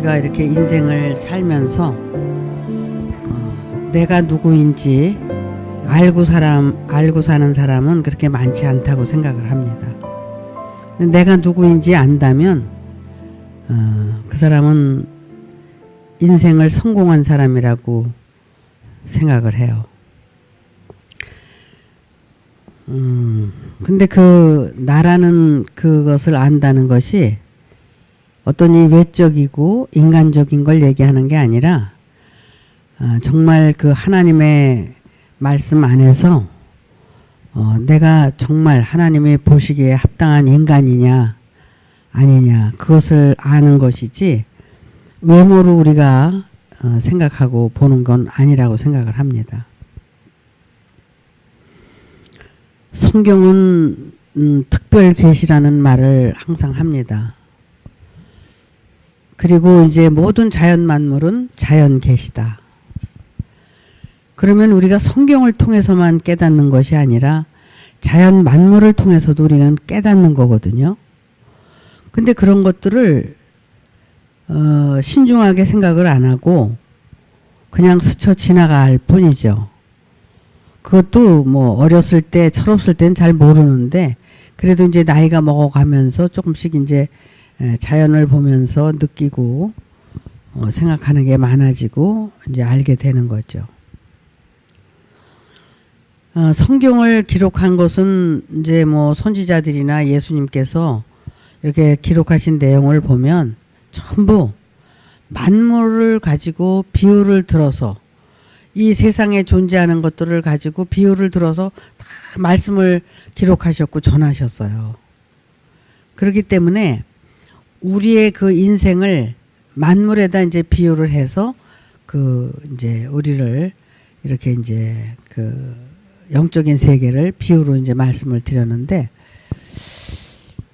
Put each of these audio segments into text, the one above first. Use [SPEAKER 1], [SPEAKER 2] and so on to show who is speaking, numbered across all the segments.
[SPEAKER 1] 우리가 이렇게 인생을 살면서 내가 누구인지 알고 사는 사람은 그렇게 많지 않다고 생각을 합니다. 내가 누구인지 안다면 그 사람은 인생을 성공한 사람이라고 생각을 해요. 근데 나라는 그것을 안다는 것이 어떤 이 외적이고 인간적인 걸 얘기하는 게 아니라 정말 그 하나님의 말씀 안에서 내가 정말 하나님이 보시기에 합당한 인간이냐 아니냐 그것을 아는 것이지 외모로 우리가 생각하고 보는 건 아니라고 생각을 합니다. 성경은 특별 계시라는 말을 항상 합니다. 그리고 이제 모든 자연 만물은 자연 계시다. 그러면 우리가 성경을 통해서만 깨닫는 것이 아니라 자연 만물을 통해서도 우리는 깨닫는 거거든요. 근데 그런 것들을 신중하게 생각을 안 하고 그냥 스쳐 지나갈 뿐이죠. 그것도 뭐 어렸을 때 철없을 때는 잘 모르는데 그래도 이제 나이가 먹어가면서 조금씩 이제 자연을 보면서 느끼고 생각하는 게 많아지고 이제 알게 되는 거죠. 성경을 기록한 것은 이제 뭐 선지자들이나 예수님께서 이렇게 기록하신 내용을 보면 전부 만물을 가지고 비유를 들어서 이 세상에 존재하는 것들을 가지고 비유를 들어서 다 말씀을 기록하셨고 전하셨어요. 그렇기 때문에 우리의 그 인생을 만물에다 이제 비유를 해서 이제 우리를 이렇게 이제 영적인 세계를 비유로 이제 말씀을 드렸는데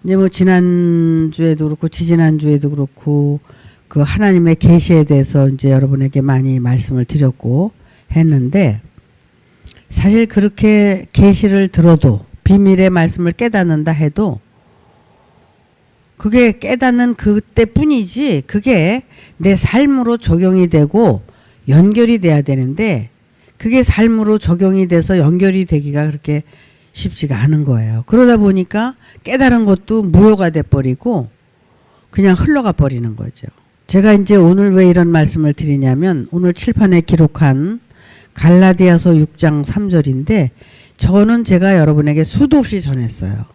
[SPEAKER 1] 이제 뭐 지난주에도 그렇고 지지난주에도 그렇고 그 하나님의 계시에 대해서 이제 여러분에게 많이 말씀을 드렸고 했는데 사실 그렇게 계시를 들어도 비밀의 말씀을 깨닫는다 해도 그게 깨닫는 그때뿐이지 그게 내 삶으로 적용이 되고 연결이 돼야 되는데 그게 삶으로 적용이 돼서 연결이 되기가 그렇게 쉽지가 않은 거예요. 그러다 보니까 깨달은 것도 무효가 돼버리고 그냥 흘러가 버리는 거죠. 제가 이제 오늘 왜 이런 말씀을 드리냐면 오늘 칠판에 기록한 갈라디아서 6장 3절인데 저는 제가 여러분에게 수도 없이 전했어요.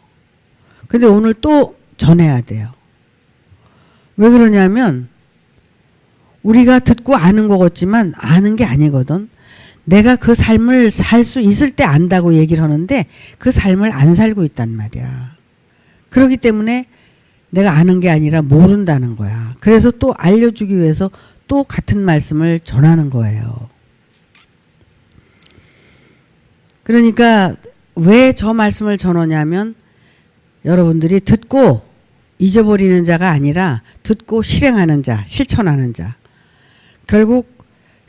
[SPEAKER 1] 근데 오늘 또 전해야 돼요. 왜 그러냐면 우리가 듣고 아는 것 같지만 아는 게 아니거든. 내가 그 삶을 살 수 있을 때 안다고 얘기를 하는데 그 삶을 안 살고 있단 말이야. 그렇기 때문에 내가 아는 게 아니라 모른다는 거야. 그래서 또 알려주기 위해서 또 같은 말씀을 전하는 거예요. 그러니까 왜 저 말씀을 전하냐면 여러분들이 듣고 잊어버리는 자가 아니라 듣고 실행하는 자, 실천하는 자. 결국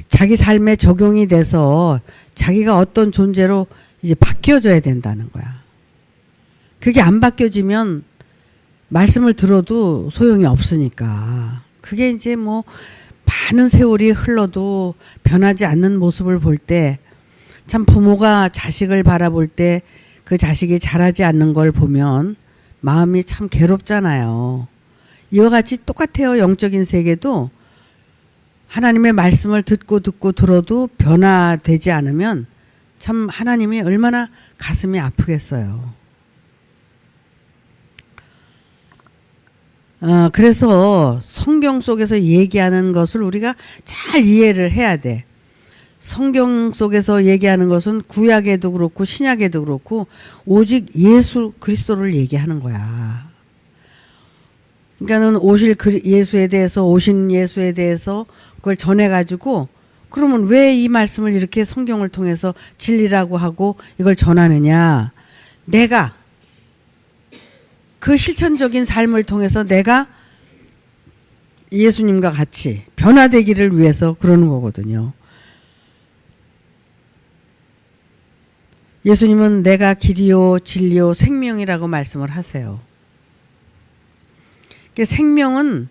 [SPEAKER 1] 자기 삶에 적용이 돼서 자기가 어떤 존재로 이제 바뀌어져야 된다는 거야. 그게 안 바뀌어지면 말씀을 들어도 소용이 없으니까. 그게 이제 뭐 많은 세월이 흘러도 변하지 않는 모습을 볼 때 참 부모가 자식을 바라볼 때 그 자식이 자라지 않는 걸 보면 마음이 참 괴롭잖아요. 이와 같이 똑같아요. 영적인 세계도 하나님의 말씀을 듣고 들어도 변화되지 않으면 참 하나님이 얼마나 가슴이 아프겠어요. 그래서 성경 속에서 얘기하는 것을 우리가 잘 이해를 해야 돼. 성경 속에서 얘기하는 것은 구약에도 그렇고 신약에도 그렇고 오직 예수 그리스도를 얘기하는 거야. 그러니까는 오신 예수에 대해서 그걸 전해가지고 그러면 왜 이 말씀을 이렇게 성경을 통해서 진리라고 하고 이걸 전하느냐. 내가 그 실천적인 삶을 통해서 내가 예수님과 같이 변화되기를 위해서 그러는 거거든요. 예수님은 내가 길이요 진리요 생명이라고 말씀을 하세요. 생명은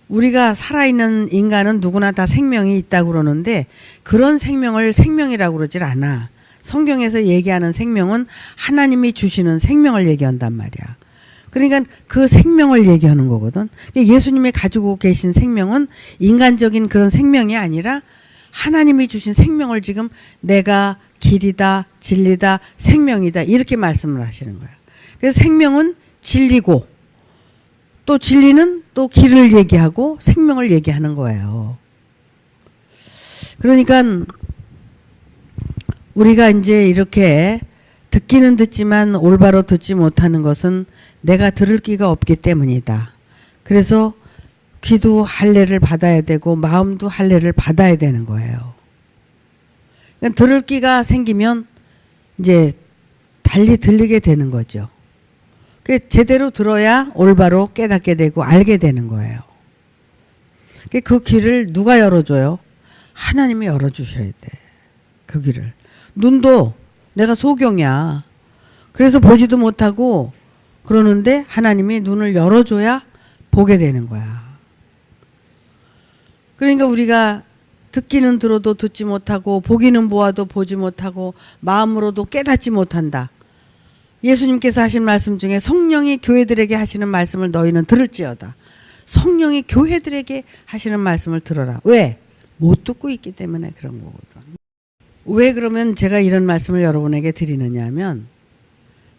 [SPEAKER 1] 우리가 살아있는 인간은 누구나 다 생명이 있다고 그러는데 그런 생명을 생명이라고 그러질 않아. 성경에서 얘기하는 생명은 하나님이 주시는 생명을 얘기한단 말이야. 그러니까 그 생명을 얘기하는 거거든. 예수님이 가지고 계신 생명은 인간적인 그런 생명이 아니라 하나님이 주신 생명을 지금 내가 길이다, 진리다, 생명이다 이렇게 말씀을 하시는 거야. 그래서 생명은 진리고 또 진리는 또 길을 얘기하고 생명을 얘기하는 거예요. 그러니까 우리가 이제 이렇게 듣기는 듣지만 올바로 듣지 못하는 것은 내가 들을 귀가 없기 때문이다. 그래서 귀도 할례를 받아야 되고 마음도 할례를 받아야 되는 거예요. 그러니까 들을 귀가 생기면 이제 달리 들리게 되는 거죠. 제대로 들어야 올바로 깨닫게 되고 알게 되는 거예요. 그 길을 누가 열어줘요? 하나님이 열어주셔야 돼. 그 길을. 눈도 내가 소경이야. 그래서 보지도 못하고 그러는데 하나님이 눈을 열어줘야 보게 되는 거야. 그러니까 우리가 듣기는 들어도 듣지 못하고 보기는 보아도 보지 못하고 마음으로도 깨닫지 못한다. 예수님께서 하신 말씀 중에 성령이 교회들에게 하시는 말씀을 너희는 들을지어다. 성령이 교회들에게 하시는 말씀을 들어라. 왜? 못 듣고 있기 때문에 그런 거거든. 왜 그러면 제가 이런 말씀을 여러분에게 드리느냐 하면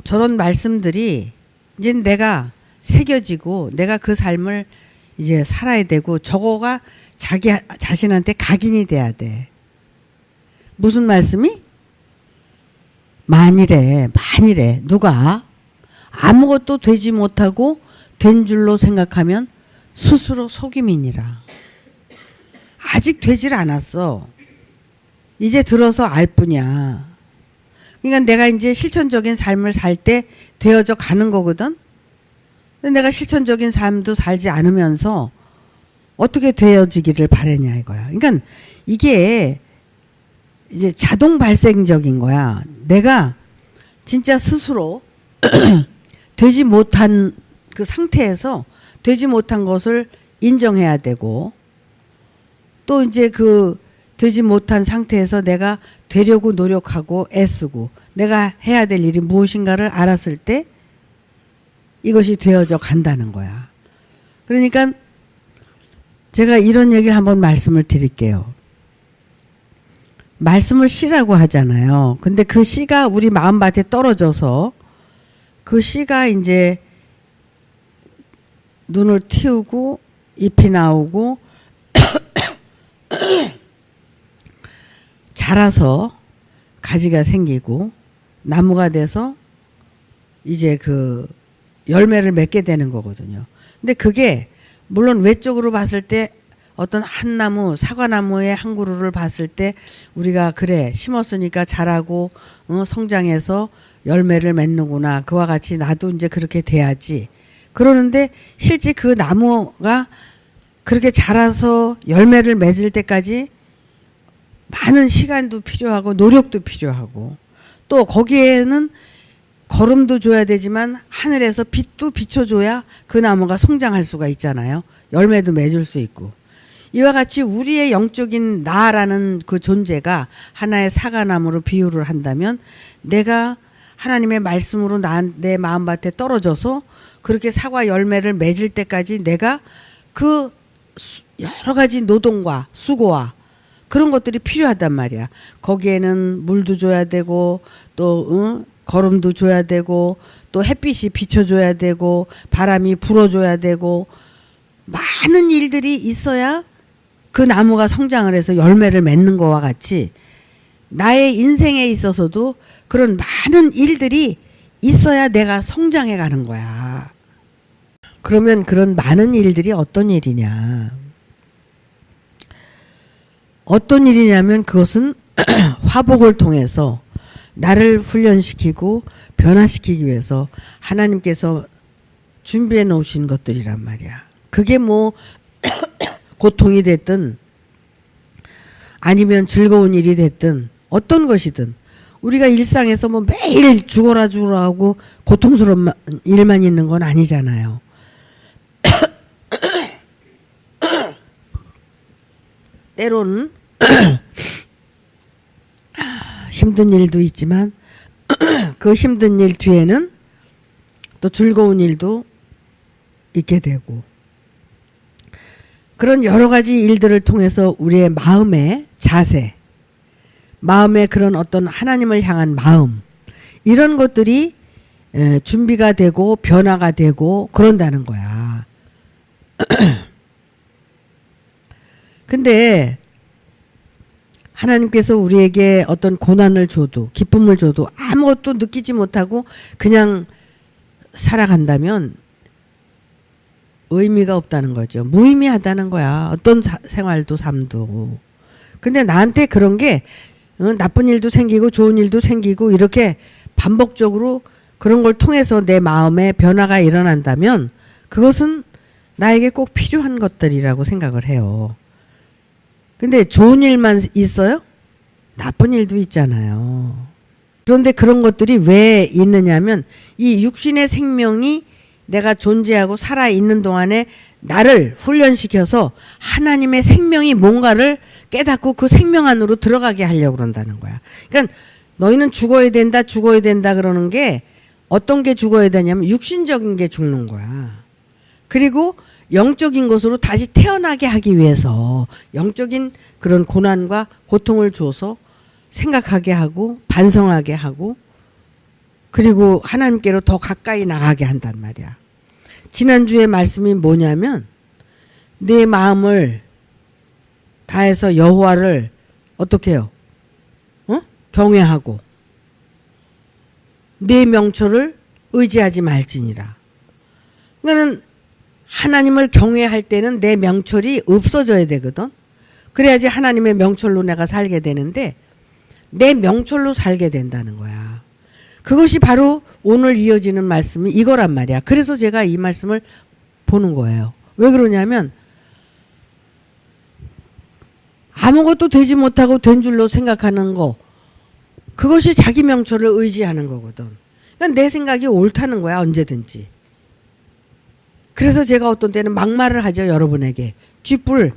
[SPEAKER 1] 저런 말씀들이 이제 내가 새겨지고 내가 그 삶을 이제 살아야 되고 저거가 자기 자신한테 각인이 돼야 돼. 무슨 말씀이? 만일에 누가 아무것도 되지 못하고 된 줄로 생각하면 스스로 속임이니라. 아직 되질 않았어. 이제 들어서 알 뿐이야. 그러니까 내가 이제 실천적인 삶을 살 때 되어져 가는 거거든. 근데 내가 실천적인 삶도 살지 않으면서 어떻게 되어지기를 바라냐 이거야. 그러니까 이게 이제 자동 발생적인 거야. 내가 진짜 스스로 되지 못한 그 상태에서 되지 못한 것을 인정해야 되고 또 이제 그 되지 못한 상태에서 내가 되려고 노력하고 애쓰고 내가 해야 될 일이 무엇인가를 알았을 때 이것이 되어져 간다는 거야. 그러니까 제가 이런 얘기를 한번 말씀을 드릴게요. 말씀을 씨라고 하잖아요. 근데 그 씨가 우리 마음밭에 떨어져서 그 씨가 이제 눈을 틔우고 잎이 나오고 자라서 가지가 생기고 나무가 돼서 이제 그 열매를 맺게 되는 거거든요. 근데 그게 물론 외적으로 봤을 때 어떤 한 나무, 사과나무의 한 그루를 봤을 때 우리가 그래 심었으니까 자라고 성장해서 열매를 맺는구나. 그와 같이 나도 이제 그렇게 돼야지. 그러는데 실제 그 나무가 그렇게 자라서 열매를 맺을 때까지 많은 시간도 필요하고 노력도 필요하고 또 거기에는 거름도 줘야 되지만 하늘에서 빛도 비춰줘야 그 나무가 성장할 수가 있잖아요. 열매도 맺을 수 있고. 이와 같이 우리의 영적인 나라는 그 존재가 하나의 사과나무로 비유를 한다면 내가 하나님의 말씀으로 내 마음밭에 떨어져서 그렇게 사과 열매를 맺을 때까지 내가 그 여러 가지 노동과 수고와 그런 것들이 필요하단 말이야. 거기에는 물도 줘야 되고 또 거름도 줘야 되고 또 햇빛이 비춰줘야 되고 바람이 불어줘야 되고 많은 일들이 있어야 그 나무가 성장을 해서 열매를 맺는 거와 같이 나의 인생에 있어서도 그런 많은 일들이 있어야 내가 성장해 가는 거야. 그러면 그런 많은 일들이 어떤 일이냐? 어떤 일이냐면 그것은 화복을 통해서 나를 훈련시키고 변화시키기 위해서 하나님께서 준비해 놓으신 것들이란 말이야. 그게 뭐 고통이 됐든 아니면 즐거운 일이 됐든 어떤 것이든 우리가 일상에서 뭐 매일 죽어라 하고 고통스러운 일만 있는 건 아니잖아요. 때로는 힘든 일도 있지만 그 힘든 일 뒤에는 또 즐거운 일도 있게 되고, 그런 여러 가지 일들을 통해서 우리의 마음의 자세, 마음의 그런 어떤 하나님을 향한 마음, 이런 것들이 준비가 되고 변화가 되고 그런다는 거야. 근데 하나님께서 우리에게 어떤 고난을 줘도 기쁨을 줘도 아무것도 느끼지 못하고 그냥 살아간다면 의미가 없다는 거죠. 무의미하다는 거야. 어떤 생활도 삶도. 근데 나한테 그런 게 나쁜 일도 생기고 좋은 일도 생기고 이렇게 반복적으로 그런 걸 통해서 내 마음에 변화가 일어난다면 그것은 나에게 꼭 필요한 것들이라고 생각을 해요. 근데 좋은 일만 있어요? 나쁜 일도 있잖아요. 그런데 그런 것들이 왜 있느냐면 이 육신의 생명이 내가 존재하고 살아있는 동안에 나를 훈련시켜서 하나님의 생명이 뭔가를 깨닫고 그 생명 안으로 들어가게 하려고 그런다는 거야. 그러니까 너희는 죽어야 된다 그러는 게 어떤 게 죽어야 되냐면 육신적인 게 죽는 거야. 그리고 영적인 것으로 다시 태어나게 하기 위해서 영적인 그런 고난과 고통을 줘서 생각하게 하고 반성하게 하고 그리고 하나님께로 더 가까이 나가게 한단 말이야. 지난주에 말씀이 뭐냐면 내 마음을 다해서 여호와를 어떻게 해요? 경외하고 내 명철을 의지하지 말지니라. 그러니까는 하나님을 경외할 때는 내 명철이 없어져야 되거든. 그래야지 하나님의 명철로 내가 살게 되는데 내 명철로 살게 된다는 거야. 그것이 바로 오늘 이어지는 말씀이 이거란 말이야. 그래서 제가 이 말씀을 보는 거예요. 왜 그러냐면 아무것도 되지 못하고 된 줄로 생각하는 거, 그것이 자기 명철을 의지하는 거거든. 그러니까 내 생각이 옳다는 거야, 언제든지. 그래서 제가 어떤 때는 막말을 하죠, 여러분에게. 쥐뿔,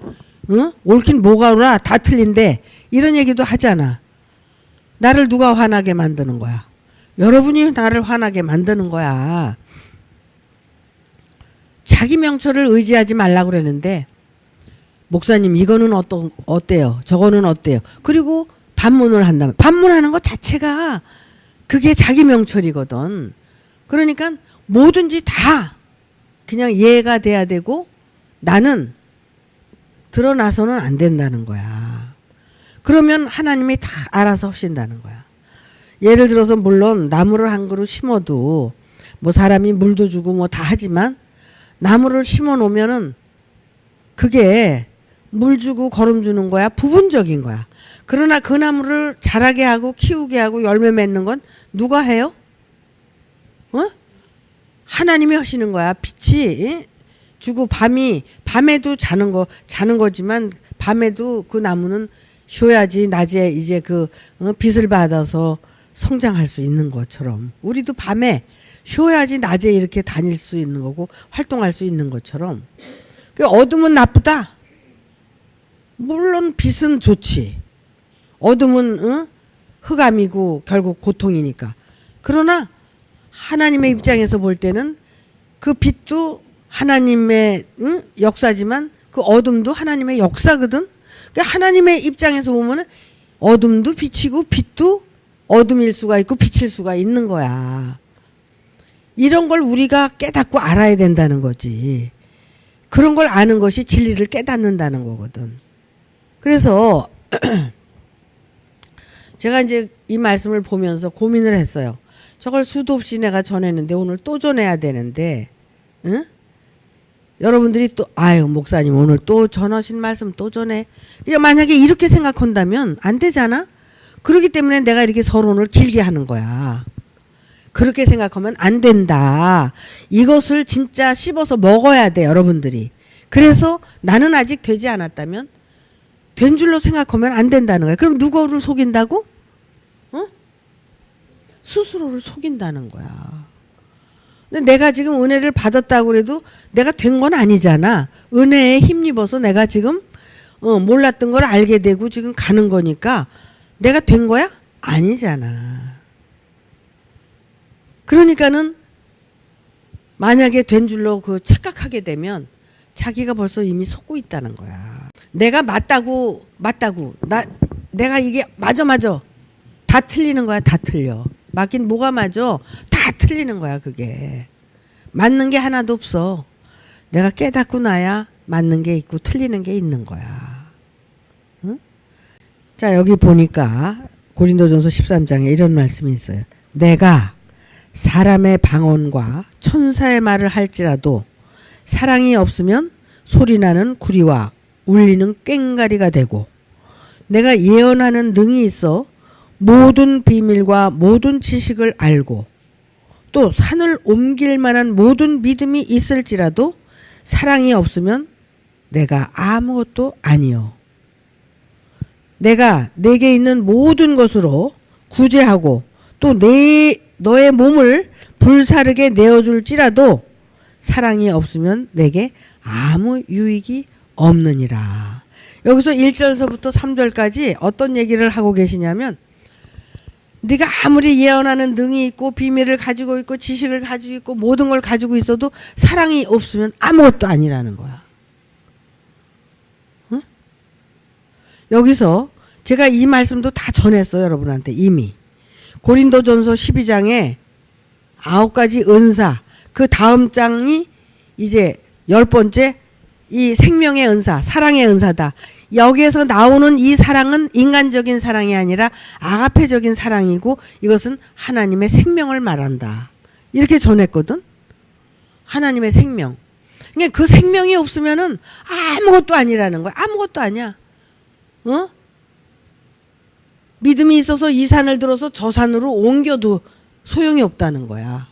[SPEAKER 1] 옳긴 뭐가 오라, 다 틀린데 이런 얘기도 하잖아. 나를 누가 화나게 만드는 거야? 여러분이 나를 화나게 만드는 거야. 자기 명철을 의지하지 말라고 그랬는데 목사님 이거는 어때요? 저거는 어때요? 그리고 반문을 한다면 반문하는 것 자체가 그게 자기 명철이거든. 그러니까 뭐든지 다 그냥 이해가 돼야 되고 나는 드러나서는 안 된다는 거야. 그러면 하나님이 다 알아서 하신다는 거야. 예를 들어서 물론 나무를 한 그루 심어도 뭐 사람이 물도 주고 뭐 다 하지만 나무를 심어 놓으면은 그게 물 주고 거름 주는 거야. 부분적인 거야. 그러나 그 나무를 자라게 하고 키우게 하고 열매 맺는 건 누가 해요? 하나님이 하시는 거야. 빛이 주고 밤에도 자는 거지만 밤에도 그 나무는 쉬어야지 낮에 이제 그 빛을 받아서 성장할 수 있는 것처럼 우리도 밤에 쉬어야지 낮에 이렇게 다닐 수 있는 거고 활동할 수 있는 것처럼. 어둠은 나쁘다. 물론 빛은 좋지. 어둠은 흑암이고 결국 고통이니까. 그러나 하나님의 입장에서 볼 때는 그 빛도 하나님의 역사지만 그 어둠도 하나님의 역사거든. 그러니까 하나님의 입장에서 보면은 어둠도 빛이고 빛도 어둠일 수가 있고 빛일 수가 있는 거야. 이런 걸 우리가 깨닫고 알아야 된다는 거지. 그런 걸 아는 것이 진리를 깨닫는다는 거거든. 그래서 제가 이제 이 말씀을 보면서 고민을 했어요. 저걸 수도 없이 내가 전했는데 오늘 또 전해야 되는데, 응? 여러분들이 또 아유 목사님 오늘 또 전하신 말씀 또 전해. 그러니까 만약에 이렇게 생각한다면 안 되잖아. 그렇기 때문에 내가 이렇게 서론을 길게 하는 거야. 그렇게 생각하면 안 된다. 이것을 진짜 씹어서 먹어야 돼 여러분들이. 그래서 나는 아직 되지 않았다면 된 줄로 생각하면 안 된다는 거야. 그럼 누구를 속인다고? 스스로를 속인다는 거야. 근데 내가 지금 은혜를 받았다고 그래도 내가 된 건 아니잖아. 은혜에 힘입어서 내가 지금 몰랐던 걸 알게 되고 지금 가는 거니까 내가 된 거야? 아니잖아. 그러니까는 만약에 된 줄로 그 착각하게 되면 자기가 벌써 이미 속고 있다는 거야. 내가 맞다고 내가 이게 맞아 다 틀리는 거야. 다 틀려. 맞긴 뭐가 맞아? 다 틀리는 거야. 그게 맞는 게 하나도 없어. 내가 깨닫고 나야 맞는 게 있고 틀리는 게 있는 거야. 응? 자, 여기 보니까 고린도전서 13장에 이런 말씀이 있어요. 내가 사람의 방언과 천사의 말을 할지라도 사랑이 없으면 소리나는 구리와 울리는 꽹과리가 되고, 내가 예언하는 능이 있어 모든 비밀과 모든 지식을 알고 또 산을 옮길 만한 모든 믿음이 있을지라도 사랑이 없으면 내가 아무것도 아니요. 내가 내게 있는 모든 것으로 구제하고 또 너의 몸을 불사르게 내어줄지라도 사랑이 없으면 내게 아무 유익이 없느니라. 여기서 1절서부터 3절까지 어떤 얘기를 하고 계시냐면, 네가 아무리 예언하는 능이 있고 비밀을 가지고 있고 지식을 가지고 있고 모든 걸 가지고 있어도 사랑이 없으면 아무것도 아니라는 거야. 응? 여기서 제가 이 말씀도 다 전했어요. 여러분한테 이미. 고린도전서 12장에 9가지 은사, 그 다음 장이 이제 10번째 이 생명의 은사, 사랑의 은사다. 여기에서 나오는 이 사랑은 인간적인 사랑이 아니라 아가페적인 사랑이고 이것은 하나님의 생명을 말한다. 이렇게 전했거든. 하나님의 생명. 그러니까 그 생명이 없으면은 아무것도 아니라는 거야. 아무것도 아니야. 믿음이 있어서 이 산을 들어서 저 산으로 옮겨도 소용이 없다는 거야.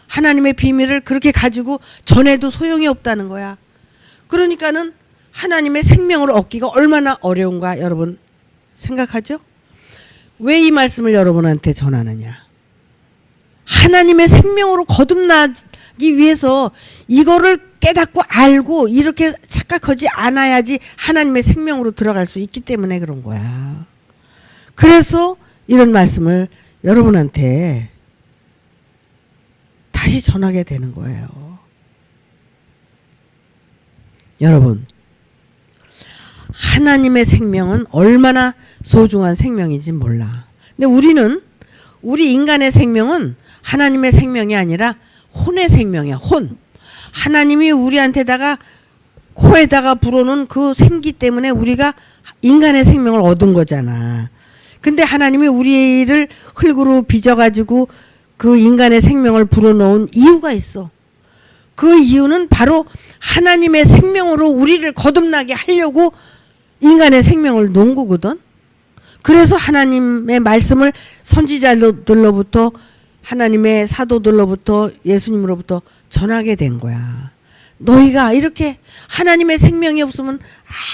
[SPEAKER 1] 하나님의 비밀을 그렇게 가지고 전해도 소용이 없다는 거야. 그러니까는 하나님의 생명을 얻기가 얼마나 어려운가 여러분 생각하죠? 왜 이 말씀을 여러분한테 전하느냐? 하나님의 생명으로 거듭나기 위해서 이거를 깨닫고 알고 이렇게 착각하지 않아야지 하나님의 생명으로 들어갈 수 있기 때문에 그런 거야. 그래서 이런 말씀을 여러분한테 다시 전하게 되는 거예요. 여러분, 하나님의 생명은 얼마나 소중한 생명인지 몰라. 근데 우리 인간의 생명은 하나님의 생명이 아니라 혼의 생명이야. 혼. 하나님이 우리한테다가 코에다가 불어놓은 그 생기 때문에 우리가 인간의 생명을 얻은 거잖아. 근데 하나님이 우리를 흙으로 빚어가지고 그 인간의 생명을 불어넣은 이유가 있어. 그 이유는 바로 하나님의 생명으로 우리를 거듭나게 하려고 인간의 생명을 놓은 거거든. 그래서 하나님의 말씀을 선지자들로부터 하나님의 사도들로부터 예수님으로부터 전하게 된 거야. 너희가 이렇게 하나님의 생명이 없으면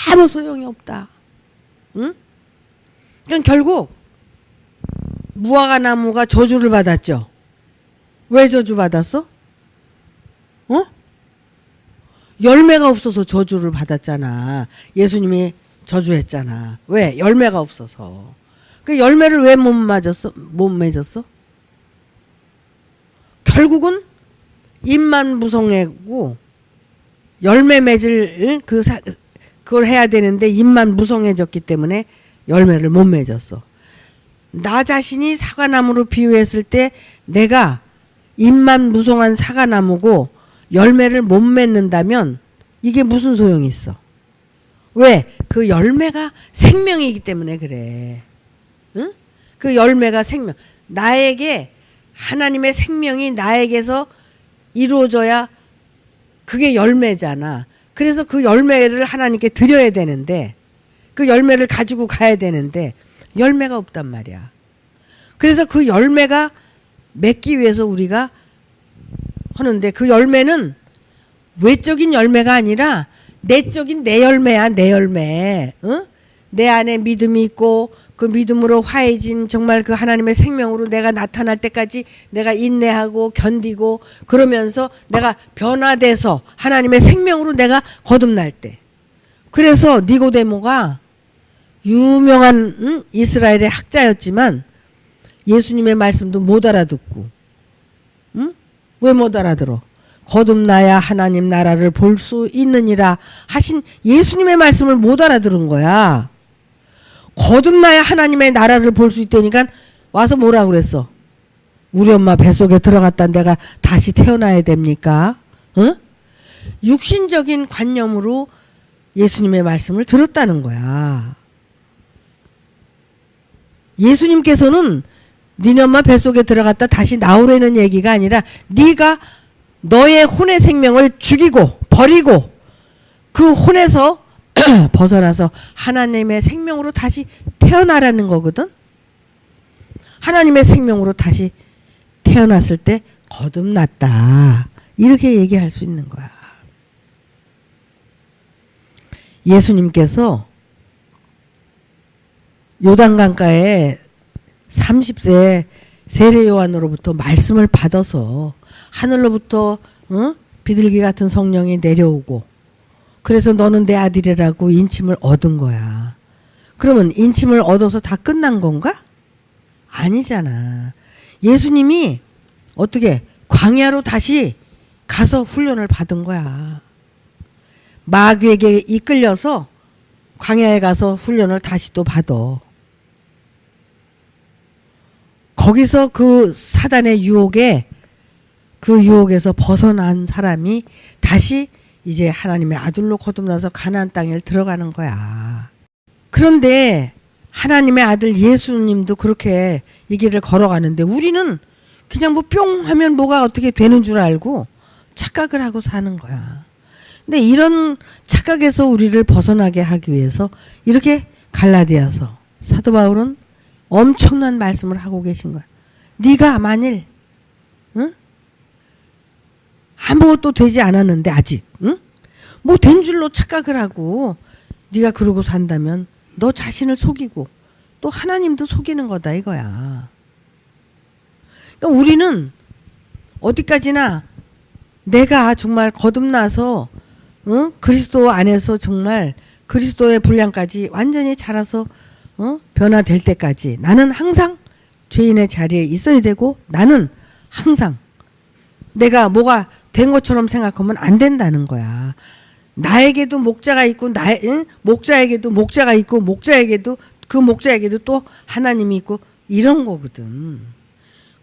[SPEAKER 1] 아무 소용이 없다. 응? 그러니까 결국 무화과 나무가 저주를 받았죠. 왜 저주 받았어? 열매가 없어서 저주를 받았잖아. 예수님이 저주했잖아. 왜? 열매가 없어서. 그 열매를 왜 못 맺었어? 결국은 잎만 무성하고 열매 맺을 그걸 해야 되는데 잎만 무성해졌기 때문에 열매를 못 맺었어. 나 자신이 사과나무로 비유했을 때 내가 잎만 무성한 사과나무고 열매를 못 맺는다면 이게 무슨 소용이 있어? 왜? 그 열매가 생명이기 때문에 그래. 응? 그 열매가 생명. 나에게 하나님의 생명이 나에게서 이루어져야 그게 열매잖아. 그래서 그 열매를 하나님께 드려야 되는데 그 열매를 가지고 가야 되는데 열매가 없단 말이야. 그래서 그 열매가 맺기 위해서 우리가 하는데 그 열매는 외적인 열매가 아니라 내적인 내 열매야. 내 열매. 내 안에 믿음이 있고 그 믿음으로 화해진 정말 그 하나님의 생명으로 내가 나타날 때까지 내가 인내하고 견디고 그러면서 내가 변화돼서 하나님의 생명으로 내가 거듭날 때 그래서 니고데모가 유명한 이스라엘의 학자였지만 예수님의 말씀도 못 알아듣고, 왜 못 알아들어? 거듭나야 하나님 나라를 볼 수 있느니라 하신 예수님의 말씀을 못 알아들은 거야. 거듭나야 하나님의 나라를 볼 수 있다니까 와서 뭐라 그랬어? 우리 엄마 뱃속에 들어갔다 내가 다시 태어나야 됩니까? 어? 육신적인 관념으로 예수님의 말씀을 들었다는 거야. 예수님께서는 니네 엄마 뱃속에 들어갔다 다시 나오라는 얘기가 아니라 네가 너의 혼의 생명을 죽이고 버리고 그 혼에서 벗어나서 하나님의 생명으로 다시 태어나라는 거거든. 하나님의 생명으로 다시 태어났을 때 거듭났다. 이렇게 얘기할 수 있는 거야. 예수님께서 요단강가에 30세 세례 요한으로부터 말씀을 받아서 하늘로부터 비둘기 같은 성령이 내려오고 그래서 너는 내 아들이라고 인침을 얻은 거야. 그러면 인침을 얻어서 다 끝난 건가? 아니잖아. 예수님이 어떻게 광야로 다시 가서 훈련을 받은 거야. 마귀에게 이끌려서 광야에 가서 훈련을 다시 또 받아. 거기서 그 사단의 유혹에 그 유혹에서 벗어난 사람이 다시 이제 하나님의 아들로 거듭나서 가나안 땅에 들어가는 거야. 그런데 하나님의 아들 예수님도 그렇게 이 길을 걸어가는데 우리는 그냥 뭐 뿅 하면 뭐가 어떻게 되는 줄 알고 착각을 하고 사는 거야. 근데 이런 착각에서 우리를 벗어나게 하기 위해서 이렇게 갈라디아서 사도 바울은 엄청난 말씀을 하고 계신 거야. 네가 만일 아무것도 되지 않았는데 아직 뭐 된 줄로 착각을 하고 네가 그러고 산다면 너 자신을 속이고 또 하나님도 속이는 거다 이거야. 그러니까 우리는 어디까지나 내가 정말 거듭나서 그리스도 안에서 정말 그리스도의 분량까지 완전히 자라서 변화될 때까지 나는 항상 죄인의 자리에 있어야 되고 나는 항상 내가 뭐가 된 것처럼 생각하면 안 된다는 거야. 나에게도 목자가 있고 목자에게도 목자가 있고 목자에게도 그 목자에게도 또 하나님이 있고 이런 거거든.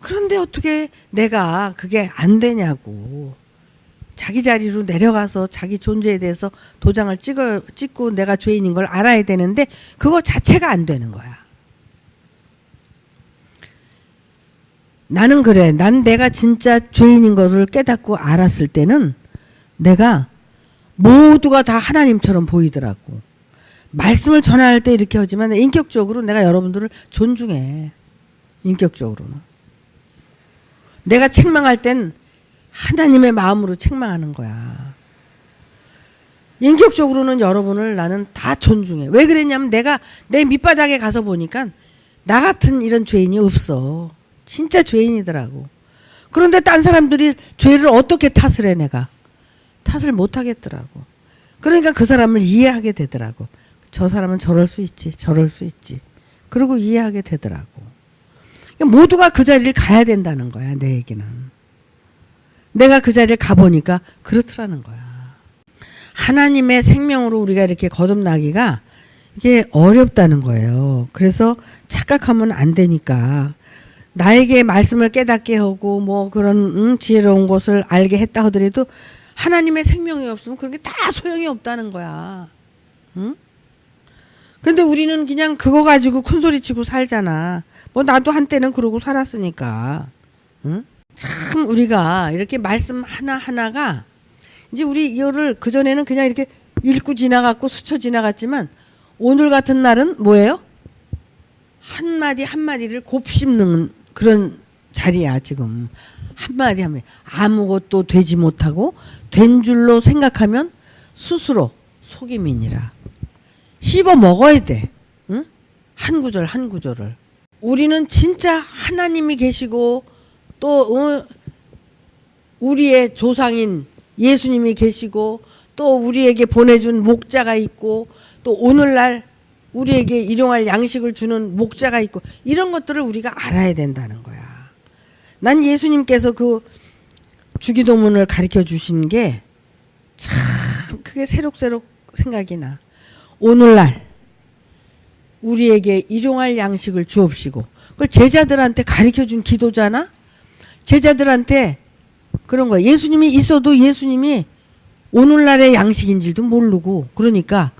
[SPEAKER 1] 그런데 어떻게 내가 그게 안 되냐고. 자기 자리로 내려가서 자기 존재에 대해서 도장을 찍고 내가 죄인인 걸 알아야 되는데 그거 자체가 안 되는 거야. 나는 그래. 난 내가 진짜 죄인인 것을 깨닫고 알았을 때는 내가 모두가 다 하나님처럼 보이더라고. 말씀을 전할 때 이렇게 하지만 인격적으로 내가 여러분들을 존중해. 인격적으로는. 내가 책망할 땐 하나님의 마음으로 책망하는 거야. 인격적으로는 여러분을 나는 다 존중해. 왜 그랬냐면 내가 내 밑바닥에 가서 보니까 나 같은 이런 죄인이 없어. 진짜 죄인이더라고. 그런데 딴 사람들이 죄를 어떻게 탓을 해 내가. 탓을 못 하겠더라고. 그러니까 그 사람을 이해하게 되더라고. 저 사람은 저럴 수 있지. 저럴 수 있지. 그러고 이해하게 되더라고. 그러니까 모두가 그 자리를 가야 된다는 거야. 내 얘기는. 내가 그 자리를 가보니까 그렇더라는 거야. 하나님의 생명으로 우리가 이렇게 거듭나기가 이게 어렵다는 거예요. 그래서 착각하면 안 되니까 나에게 말씀을 깨닫게 하고 뭐 그런 지혜로운 것을 알게 했다 하더라도 하나님의 생명이 없으면 그런 게 다 소용이 없다는 거야. 응? 근데 우리는 그냥 그거 가지고 큰소리치고 살잖아. 뭐 나도 한때는 그러고 살았으니까. 응? 참 우리가 이렇게 말씀 하나하나가 이제 우리 이거를 그전에는 그냥 이렇게 읽고 지나갔고 스쳐 지나갔지만 오늘 같은 날은 뭐예요? 한마디 한마디를 곱씹는 그런 자리야 지금. 한마디 한마디 아무것도 되지 못하고 된 줄로 생각하면 스스로 속임이니라. 씹어 먹어야 돼. 응? 한 구절 한 구절을. 우리는 진짜 하나님이 계시고 또 우리의 조상인 예수님이 계시고 또 또 우리에게 보내준 목자가 있고 또 오늘날 우리에게 일용할 양식을 주는 목자가 있고 이런 것들을 우리가 알아야 된다는 거야. 난 예수님께서 그 주기도문을 가르쳐 주신 게 참 그게 새록새록 생각이 나. 오늘날 우리에게 일용할 양식을 주옵시고 그걸 제자들한테 가르쳐 준 기도잖아. 제자들한테 그런 거야. 예수님이 있어도 예수님이 오늘날의 양식인 줄도 모르고 그러니까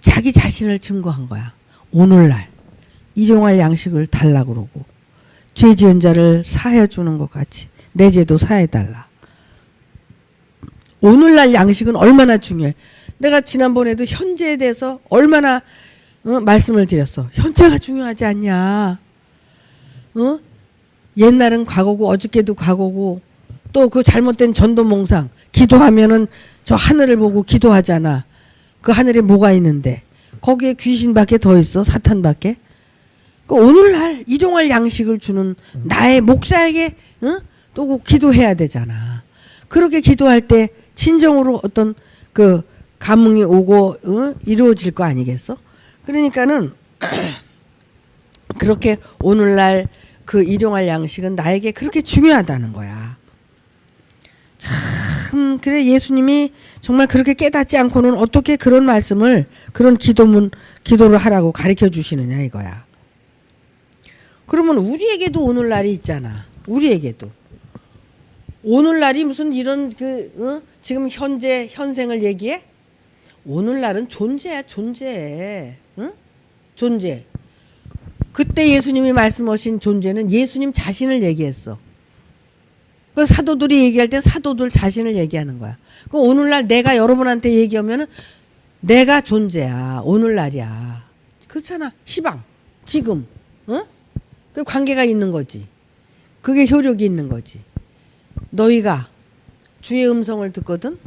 [SPEAKER 1] 자기 자신을 증거한 거야. 오늘날 일용할 양식을 달라 그러고 죄 지은 자를 사해 주는 것 같이 내 죄도 사해 달라. 오늘날 양식은 얼마나 중요해. 내가 지난번에도 현재에 대해서 얼마나 말씀을 드렸어. 현재가 중요하지 않냐. 옛날은 과거고 어저께도 과거고 또 그 잘못된 전도몽상 기도하면은 저 하늘을 보고 기도하잖아. 그 하늘에 뭐가 있는데 거기에 귀신밖에 더 있어? 사탄밖에? 그 오늘날 일용할 양식을 주는 나의 목사에게 또 기도해야 되잖아. 그렇게 기도할 때 진정으로 어떤 그 감흥이 오고 이루어질 거 아니겠어? 그러니까는 그렇게 오늘날 그 일용할 양식은 나에게 그렇게 중요하다는 거야. 참 그래 예수님이 정말 그렇게 깨닫지 않고는 어떻게 그런 말씀을 그런 기도를 하라고 가르쳐 주시느냐 이거야. 그러면 우리에게도 오늘날이 있잖아. 우리에게도 오늘날이 무슨 이런 지금 현재 현생을 얘기해? 오늘날은 존재야 존재. 존재. 그때 예수님이 말씀하신 존재는 예수님 자신을 얘기했어. 그 사도들이 얘기할 때 사도들 자신을 얘기하는 거야. 그 오늘날 내가 여러분한테 얘기하면은 내가 존재야. 오늘날이야. 그렇잖아. 시방. 지금. 그 관계가 있는 거지. 그게 효력이 있는 거지. 너희가 주의 음성을 듣거든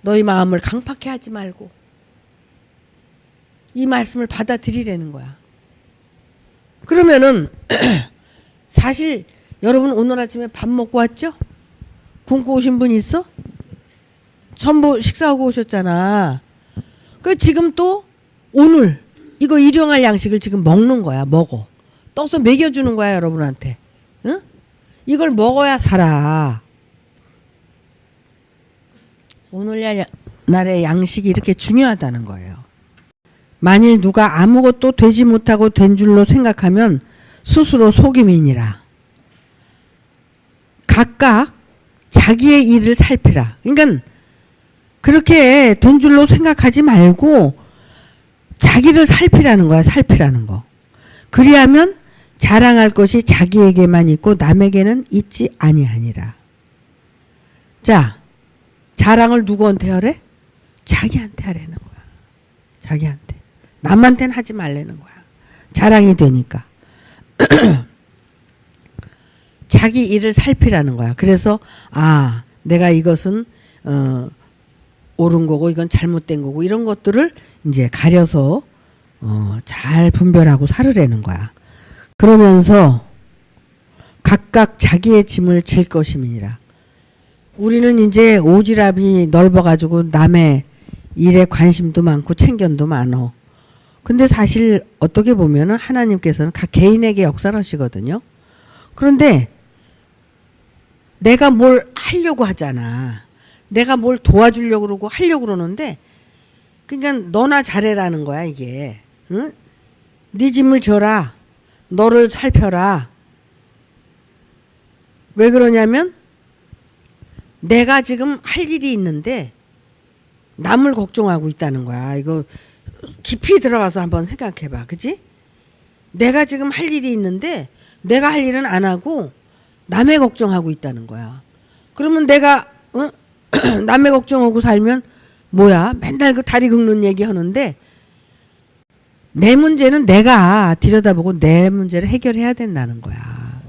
[SPEAKER 1] 너희 마음을 강팍해 하지 말고 이 말씀을 받아들이라는 거야. 그러면은 사실 여러분 오늘 아침에 밥 먹고 왔죠? 굶고 오신 분 있어? 전부 식사하고 오셨잖아. 그 지금 또 오늘 이거 일용할 양식을 지금 먹는 거야. 먹어. 떠서 먹여주는 거야 여러분한테. 응? 이걸 먹어야 살아. 오늘날의 양식이 이렇게 중요하다는 거예요. 만일 누가 아무것도 되지 못하고 된 줄로 생각하면 스스로 속임이니라. 각각 자기의 일을 살피라. 그러니까 그렇게 된 줄로 생각하지 말고 자기를 살피라는 거야. 살피라는 거. 그리하면 자랑할 것이 자기에게만 있고 남에게는 있지 아니하니라. 자, 자랑을 누구한테 하래? 자기한테 하라는 거야. 자기한테. 남한테는 하지 말라는 거야. 자랑이 되니까. 자기 일을 살피라는 거야. 그래서 내가 이것은 옳은 거고 이건 잘못된 거고 이런 것들을 이제 가려서 잘 분별하고 살으라는 거야. 그러면서 각각 자기의 짐을 질 것임이니라. 우리는 이제 오지랖이 넓어가지고 남의 일에 관심도 많고 챙견도 많어. 근데 사실 어떻게 보면은 하나님께서는 각 개인에게 역사를 하시거든요. 그런데 내가 뭘 하려고 하잖아. 내가 뭘 도와주려고 그러고 하려고 그러는데 그러니까 너나 잘해라는 거야 이게. 응? 네 짐을 져라. 너를 살펴라. 왜 그러냐면 내가 지금 할 일이 있는데 남을 걱정하고 있다는 거야. 이거 깊이 들어가서 한번 생각해봐. 그치? 내가 지금 할 일이 있는데 내가 할 일은 안 하고 남의 걱정하고 있다는 거야. 그러면 내가 남의 걱정하고 살면 뭐야? 맨날 그 다리 긁는 얘기 하는데 내 문제는 내가 들여다보고 내 문제를 해결해야 된다는 거야.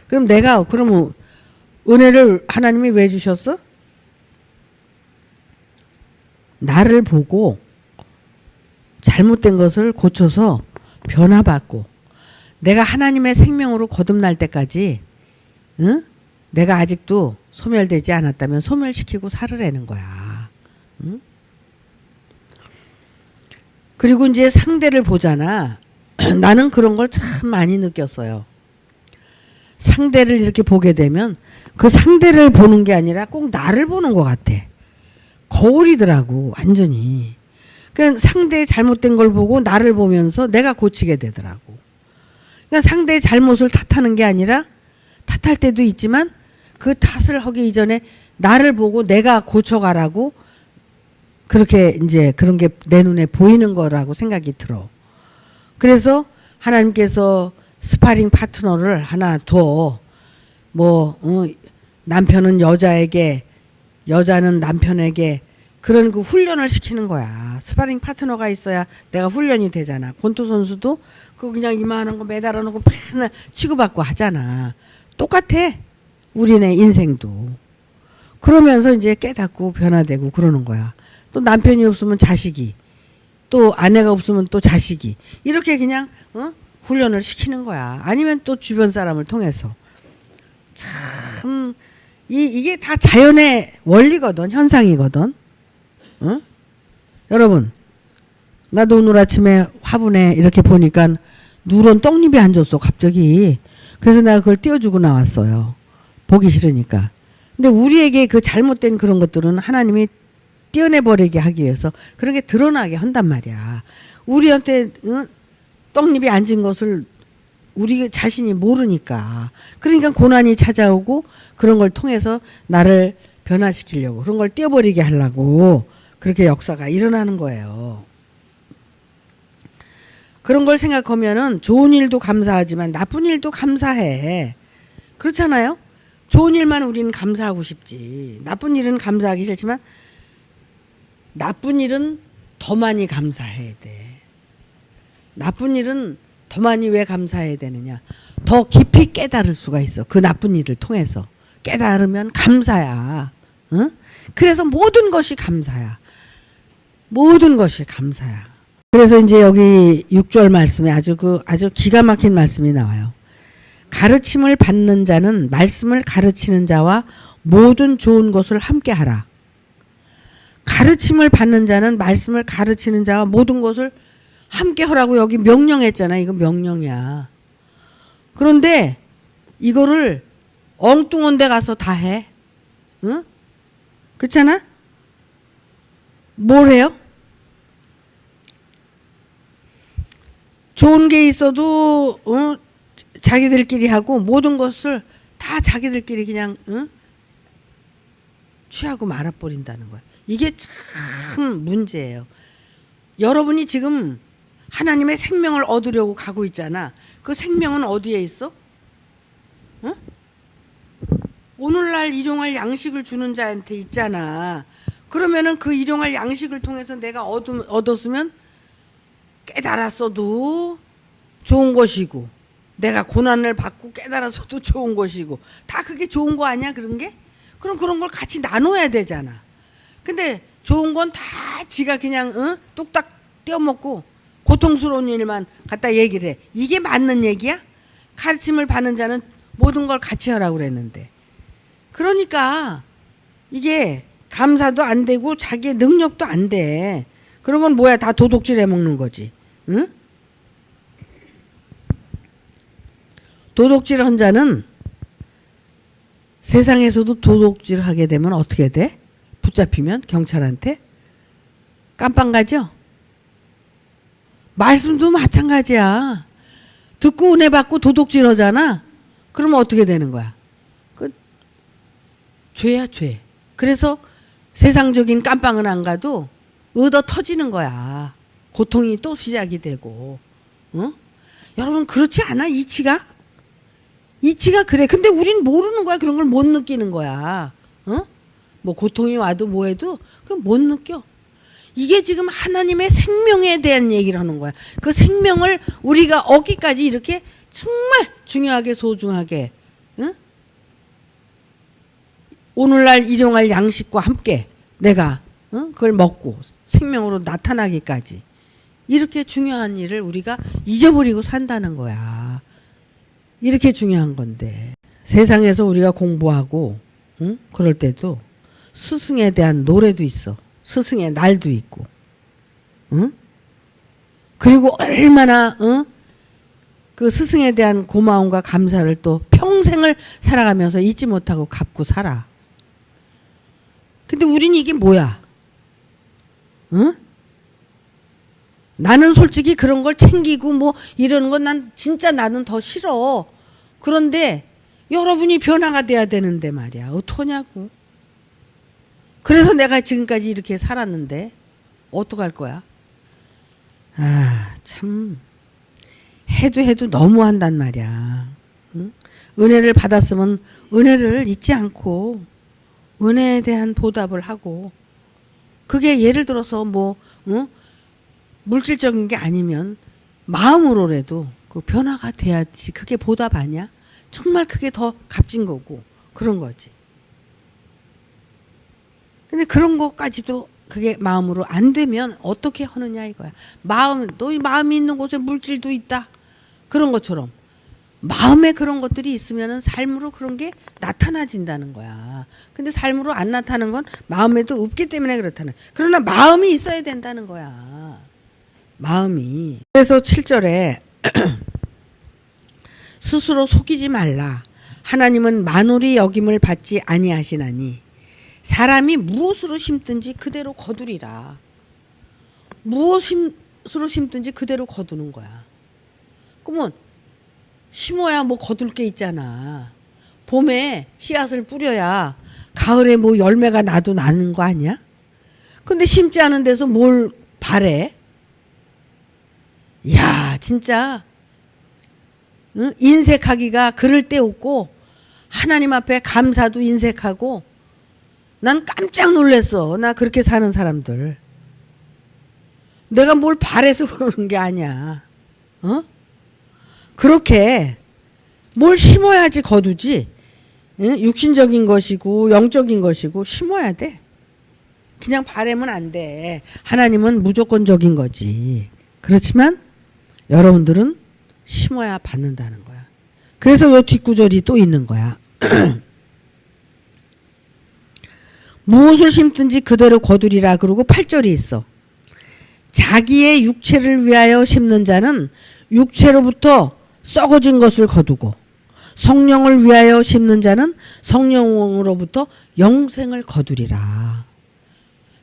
[SPEAKER 1] 그럼 그러면 은혜를 하나님이 왜 주셨어? 나를 보고 잘못된 것을 고쳐서 변화받고 내가 하나님의 생명으로 거듭날 때까지 내가 아직도 소멸되지 않았다면 소멸시키고 살으라는 거야. 그리고 이제 상대를 보잖아. 나는 그런 걸 참 많이 느꼈어요. 상대를 이렇게 보게 되면 그 상대를 보는 게 아니라 꼭 나를 보는 것 같아. 거울이더라고, 완전히. 그러니까 상대의 잘못된 걸 보고 나를 보면서 내가 고치게 되더라고. 그러니까 상대의 잘못을 탓하는 게 아니라 탓할 때도 있지만 그 탓을 하기 이전에 나를 보고 내가 고쳐가라고 그렇게 이제 그런 게 내 눈에 보이는 거라고 생각이 들어. 그래서 하나님께서 스파링 파트너를 하나 둬. 남편은 여자에게, 여자는 남편에게 그런 그 훈련을 시키는 거야. 스파링 파트너가 있어야 내가 훈련이 되잖아. 권투 선수도 그거 그냥 이만한 거 매달아 놓고 맨날 치고받고 하잖아. 똑같아. 우리네 인생도. 그러면서 이제 깨닫고 변화되고 그러는 거야. 또 남편이 없으면 자식이, 또 아내가 없으면 또 자식이, 이렇게 그냥 훈련을 시키는 거야. 아니면 또 주변 사람을 통해서. 참 이게 다 자연의 원리거든, 현상이거든. 여러분, 나도 오늘 아침에 화분에 이렇게 보니까 누런 떡잎이 안 줬어, 갑자기. 그래서 내가 그걸 띄워주고 나왔어요. 보기 싫으니까. 근데 우리에게 그 잘못된 그런 것들은 하나님이 떼어내버리게 하기 위해서 그런 게 드러나게 한단 말이야. 우리한테 떡잎이 앉은 것을 우리 자신이 모르니까. 그러니까 고난이 찾아오고 그런 걸 통해서 나를 변화시키려고, 그런 걸 떼어버리게 하려고 그렇게 역사가 일어나는 거예요. 그런 걸 생각하면은 좋은 일도 감사하지만 나쁜 일도 감사해. 그렇잖아요? 좋은 일만 우리는 감사하고 싶지. 나쁜 일은 감사하기 싫지만 나쁜 일은 더 많이 감사해야 돼. 나쁜 일은 더 많이 왜 감사해야 되느냐. 더 깊이 깨달을 수가 있어. 그 나쁜 일을 통해서. 깨달으면 감사야. 응? 그래서 모든 것이 감사야. 모든 것이 감사야. 그래서 이제 여기 6절 말씀에 아주 기가 막힌 말씀이 나와요. 가르침을 받는 자는 말씀을 가르치는 자와 모든 좋은 것을 함께 하라. 가르침을 받는 자는 말씀을 가르치는 자와 모든 것을 함께 하라고 여기 명령했잖아. 이거 명령이야. 그런데 이거를 엉뚱한 데 가서 다 해. 응? 그렇잖아? 뭘 해요? 좋은 게 있어도 자기들끼리 하고 모든 것을 다 자기들끼리 그냥 취하고 말아버린다는 거야. 이게 참 문제예요. 여러분이 지금 하나님의 생명을 얻으려고 가고 있잖아. 그 생명은 어디에 있어? 응? 오늘날 일용할 양식을 주는 자한테 있잖아. 그러면은 그 일용할 양식을 통해서 내가 얻었으면 깨달았어도 좋은 것이고, 내가 고난을 받고 깨달아서도 좋은 것이고, 다 그게 좋은 거 아니야, 그런 게? 그럼 그런 걸 같이 나눠야 되잖아. 근데 좋은 건 다 지가 그냥 뚝딱 떼어먹고 고통스러운 일만 갖다 얘기를 해. 이게 맞는 얘기야? 가르침을 받는 자는 모든 걸 같이 하라고 그랬는데. 그러니까 이게 감사도 안 되고 자기의 능력도 안 돼. 그런 건 뭐야? 다 도둑질 해먹는 거지. 응? 도둑질 한 자는 세상에서도 도둑질 하게 되면 어떻게 돼? 붙잡히면 경찰한테 깜빵 가죠? 말씀도 마찬가지야. 듣고 은혜 받고 도둑질 하잖아. 그러면 어떻게 되는 거야? 그 죄야, 죄. 그래서 세상적인 깜빵은 안 가도 얻어 터지는 거야. 고통이 또 시작이 되고. 여러분 그렇지 않아? 이치가 그래. 근데 우린 모르는 거야. 그런 걸 못 느끼는 거야. 뭐 고통이 와도 뭐해도 그건 못 느껴. 이게 지금 하나님의 생명에 대한 얘기를 하는 거야. 그 생명을 우리가 얻기까지 이렇게 정말 중요하게 소중하게 오늘날 일용할 양식과 함께 내가 그걸 먹고 생명으로 나타나기까지 이렇게 중요한 일을 우리가 잊어버리고 산다는 거야. 이렇게 중요한 건데 세상에서 우리가 공부하고 그럴 때도 스승에 대한 노래도 있어. 스승의 날도 있고, 응? 그리고 얼마나 그 스승에 대한 고마움과 감사를 또 평생을 살아가면서 잊지 못하고 갚고 살아. 근데 우린 이게 뭐야? 응? 나는 솔직히 그런 걸 챙기고 뭐 이러는 건 난 진짜 나는 더 싫어. 그런데 여러분이 변화가 돼야 되는데 말이야. 어떡하냐고. 그래서 내가 지금까지 이렇게 살았는데 어떡할 거야? 아, 참 해도 너무한단 말이야. 응? 은혜를 받았으면 은혜를 잊지 않고 은혜에 대한 보답을 하고, 그게 예를 들어서 뭐 물질적인 게 아니면 마음으로라도 그 변화가 돼야지. 그게 보답 아니야? 정말 그게 더 값진 거고 그런 거지. 근데 그런 것까지도 그게 마음으로 안 되면 어떻게 하느냐 이거야. 너 마음이 있는 곳에 물질도 있다. 그런 것처럼 마음에 그런 것들이 있으면은 삶으로 그런 게 나타나진다는 거야. 근데 삶으로 안 나타나는 건 마음에도 없기 때문에 그렇다는. 그러나 마음이 있어야 된다는 거야. 마음이. 그래서 7절에 스스로 속이지 말라. 하나님은 만홀히 여김을 받지 아니하시나니 사람이 무엇으로 심든지 그대로 거두리라. 무엇으로 심든지 그대로 거두는 거야. 그러면 심어야 뭐 거둘 게 있잖아. 봄에 씨앗을 뿌려야 가을에 뭐 열매가 나도 나는 거 아니야? 근데 심지 않은 데서 뭘 바래? 야, 진짜 응? 인색하기가 그럴 데 없고 하나님 앞에 감사도 인색하고. 난 깜짝 놀랐어. 나 그렇게 사는 사람들. 내가 뭘 바래서 그러는 게 아니야. 그렇게 뭘 심어야지 거두지. 육신적인 것이고 영적인 것이고 심어야 돼. 그냥 바라면 안 돼. 하나님은 무조건적인 거지. 그렇지만 여러분들은 심어야 받는다는 거야. 그래서 요 뒷구절이 또 있는 거야. 무엇을 심든지 그대로 거두리라. 그러고 8절이 있어. 자기의 육체를 위하여 심는 자는 육체로부터 썩어진 것을 거두고 성령을 위하여 심는 자는 성령으로부터 영생을 거두리라.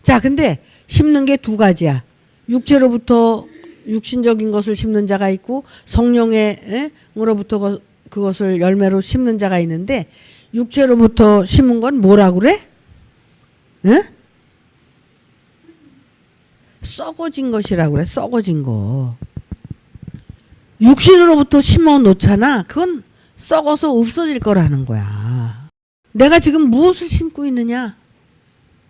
[SPEAKER 1] 자, 근데 심는 게 두 가지야. 육체로부터 육신적인 것을 심는 자가 있고 성령으로부터 그것을 열매로 심는 자가 있는데, 육체로부터 심은 건 뭐라고 그래? 응? 썩어진 것이라고 그래. 썩어진 거. 육신으로부터 심어 놓잖아. 그건 썩어서 없어질 거라는 거야. 내가 지금 무엇을 심고 있느냐?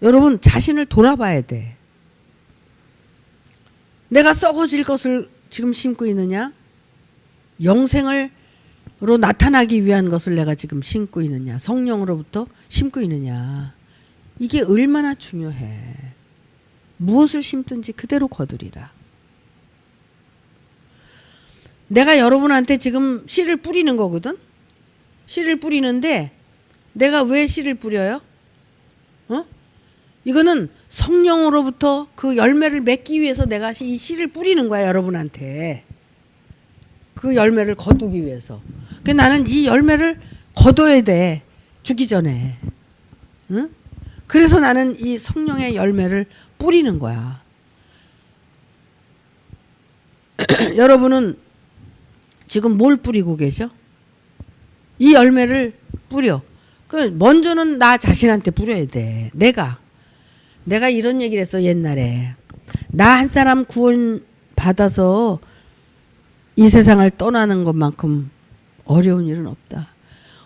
[SPEAKER 1] 여러분 자신을 돌아봐야 돼. 내가 썩어질 것을 지금 심고 있느냐? 영생으로 나타나기 위한 것을 내가 지금 심고 있느냐? 성령으로부터 심고 있느냐? 이게 얼마나 중요해. 무엇을 심든지 그대로 거두리라. 내가 여러분한테 지금 씨를 뿌리는 거거든. 씨를 뿌리는데 내가 왜 씨를 뿌려요? 이거는 성령으로부터 그 열매를 맺기 위해서 내가 이 씨를 뿌리는 거야, 여러분한테. 그 열매를 거두기 위해서. 그래서 나는 이 열매를 거둬야 돼. 죽기 전에. 응? 그래서 나는 이 성령의 열매를 뿌리는 거야. 여러분은 지금 뭘 뿌리고 계셔? 이 열매를 뿌려. 그 먼저는 나 자신한테 뿌려야 돼. 내가 이런 얘기를 했어, 옛날에. 나 한 사람 구원 받아서 이 세상을 떠나는 것만큼 어려운 일은 없다.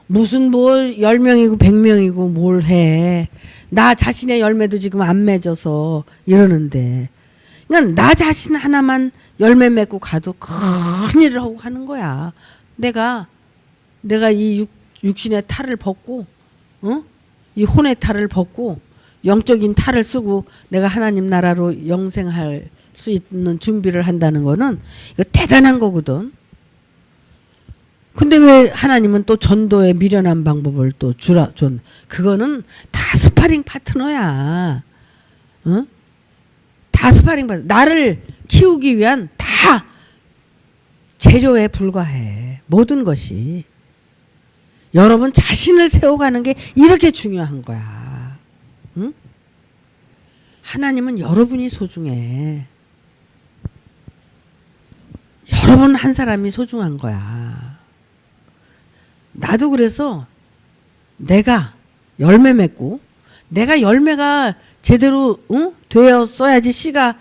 [SPEAKER 1] 무슨 뭐 10명이고 100명이고 뭘 해. 나 자신의 열매도 지금 안 맺어서 이러는데. 그러니까 나 자신 하나만 열매 맺고 가도 큰 일을 하고 가는 거야. 내가 이 육신의 탈을 벗고, 이 혼의 탈을 벗고 영적인 탈을 쓰고 내가 하나님 나라로 영생할 수 있는 준비를 한다는 거는 이거 대단한 거거든. 근데 왜 하나님은 또 전도에 미련한 방법을 또 그거는 다 스파링 파트너야. 어? 다 스파링 받아. 나를 키우기 위한 다 재료에 불과해. 모든 것이. 여러분 자신을 세워가는 게 이렇게 중요한 거야. 응? 하나님은 여러분이 소중해. 여러분 한 사람이 소중한 거야. 나도 그래서 내가 열매 맺고 내가 열매가 제대로 되었어야지 씨가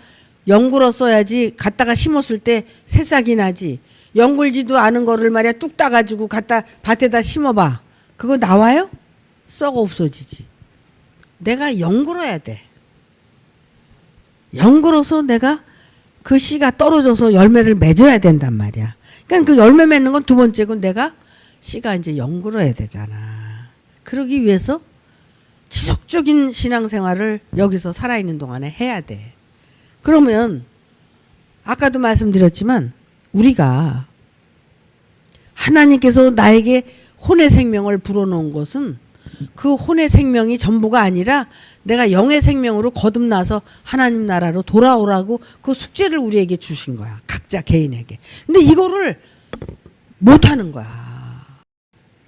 [SPEAKER 1] 연굴었어야지 갖다가 심었을 때 새싹이 나지. 연굴지도 않은 거를 말이야 뚝 따가지고 갖다 밭에다 심어봐. 그거 나와요? 썩어 없어지지. 내가 연굴어야 돼. 연굴어서 내가 그 씨가 떨어져서 열매를 맺어야 된단 말이야. 그러니까 그 열매 맺는 건 두 번째고 내가 씨가 이제 연굴어야 되잖아. 그러기 위해서 지속적인 신앙생활을 여기서 살아있는 동안에 해야 돼. 그러면 아까도 말씀드렸지만 우리가 하나님께서 나에게 혼의 생명을 불어넣은 것은 그 혼의 생명이 전부가 아니라 내가 영의 생명으로 거듭나서 하나님 나라로 돌아오라고 그 숙제를 우리에게 주신 거야. 각자 개인에게. 근데 이거를 못하는 거야.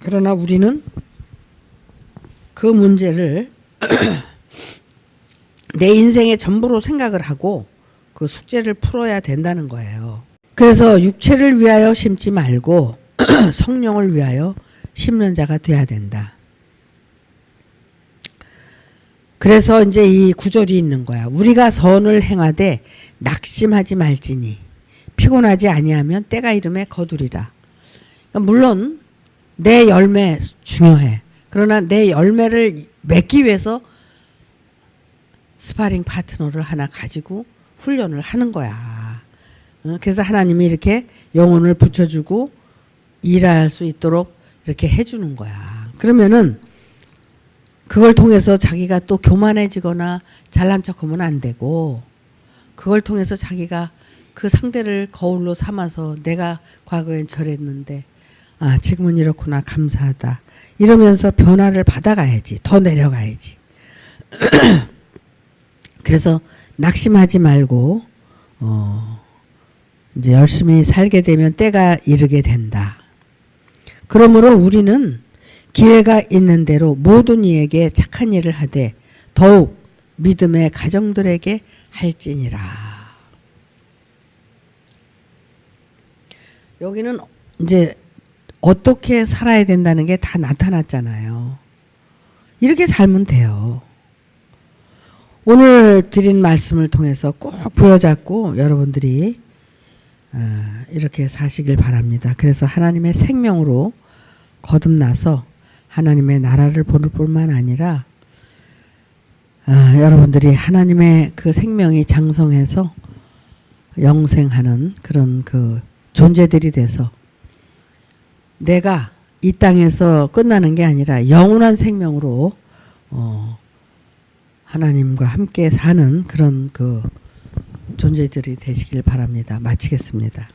[SPEAKER 1] 그러나 우리는 그 문제를 내 인생의 전부로 생각을 하고 그 숙제를 풀어야 된다는 거예요. 그래서 육체를 위하여 심지 말고 성령을 위하여 심는 자가 돼야 된다. 그래서 이제 이 구절이 있는 거야. 우리가 선을 행하되 낙심하지 말지니 피곤하지 아니하면 때가 이름에 거두리라. 그러니까 물론 내 열매 중요해. 그러나 내 열매를 맺기 위해서 스파링 파트너를 하나 가지고 훈련을 하는 거야. 그래서 하나님이 이렇게 영혼을 붙여주고 일할 수 있도록 이렇게 해주는 거야. 그러면은 그걸 통해서 자기가 또 교만해지거나 잘난 척하면 안 되고 그걸 통해서 자기가 그 상대를 거울로 삼아서 내가 과거엔 저랬는데 아 지금은 이렇구나 감사하다 이러면서 변화를 받아가야지. 더 내려가야지. 그래서 낙심하지 말고 이제 열심히 살게 되면 때가 이르게 된다. 그러므로 우리는 기회가 있는 대로 모든 이에게 착한 일을 하되 더욱 믿음의 가정들에게 할지니라. 여기는 이제 어떻게 살아야 된다는 게 다 나타났잖아요. 이렇게 살면 돼요. 오늘 드린 말씀을 통해서 꼭 부여잡고 여러분들이 이렇게 사시길 바랍니다. 그래서 하나님의 생명으로 거듭나서 하나님의 나라를 볼 뿐만 아니라 여러분들이 하나님의 그 생명이 장성해서 영생하는 그런 그 존재들이 돼서 내가 이 땅에서 끝나는 게 아니라 영원한 생명으로 하나님과 함께 사는 그런 그 존재들이 되시길 바랍니다. 마치겠습니다.